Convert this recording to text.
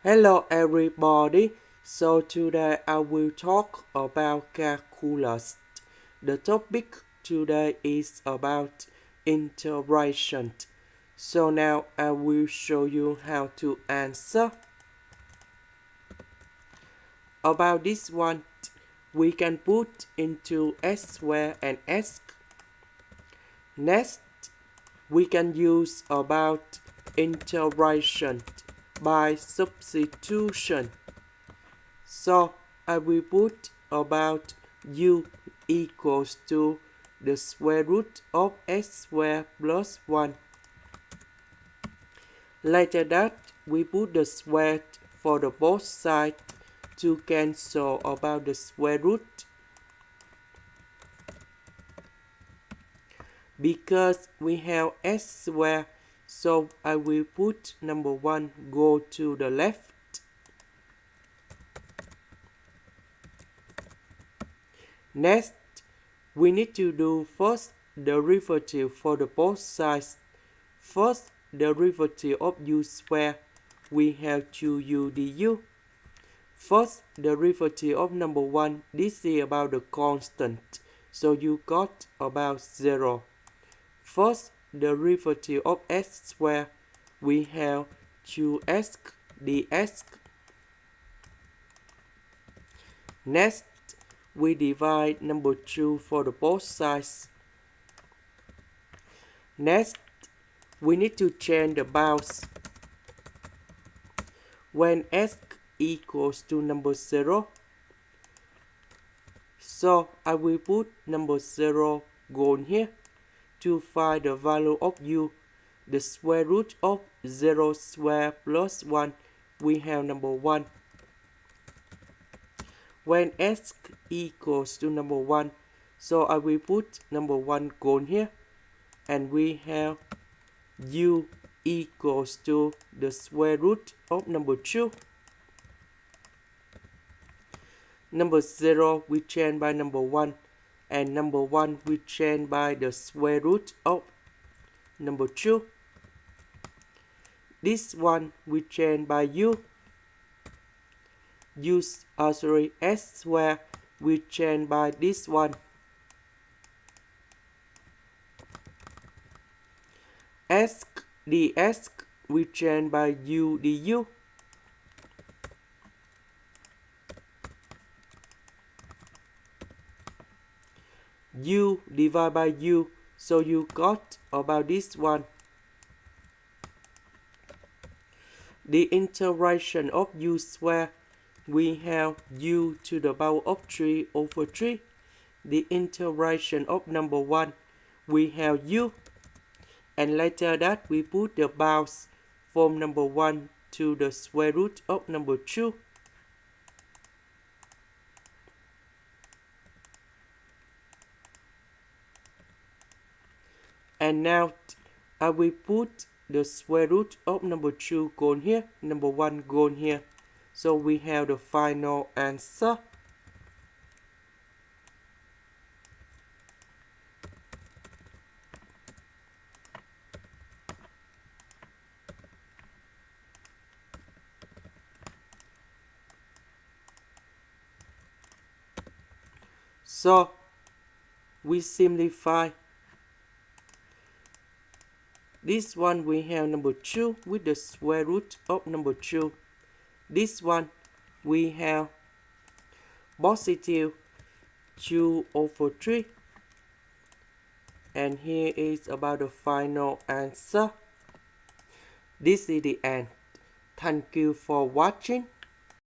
Hello everybody. So today I will talk about calculus. The topic today is about integration. So now I will show you how to answer. About this one, we can put into s square and s. Next, we can use about integration by substitution. So I will put about u equals to the square root of s squared plus 1. Later that, we put the square for the both sides to cancel about the square root. Because we have s squared, so I will put number 1 go to the left. Next, we need to do first derivative for the both sides. First derivative of u squared, we have 2u du. First derivative of number 1, this is about the constant, so you got about 0. First derivative of s squared, we have 2s ds. Next, we divide number 2 for the both sides. Next, we need to change the bounds. When s equals to number 0, so I will put number 0 gone here. To find the value of u, the square root of 0 squared plus 1, we have number 1. When s equals to number 1, so I will put number 1 gone here, and we have u equals to the square root of number 2. Number 0 we change by number 1, and number 1 we change by the square root of number 2. This one we change by u. S squared we change by this one. S ds we change by u du. U divided by u, so you got about this one. The integration of u squared, we have u to the power of 3 over 3. The integration of number 1, we have u. And later that, we put the bounds from number 1 to the square root of number 2. And now I will put the square root of number 2 gone here, number 1 gone here. So we have the final answer. So we simplify. This one we have number 2 with the square root of number 2. This one we have positive 2 over 3. And here is about the final answer. This is the end. Thank you for watching.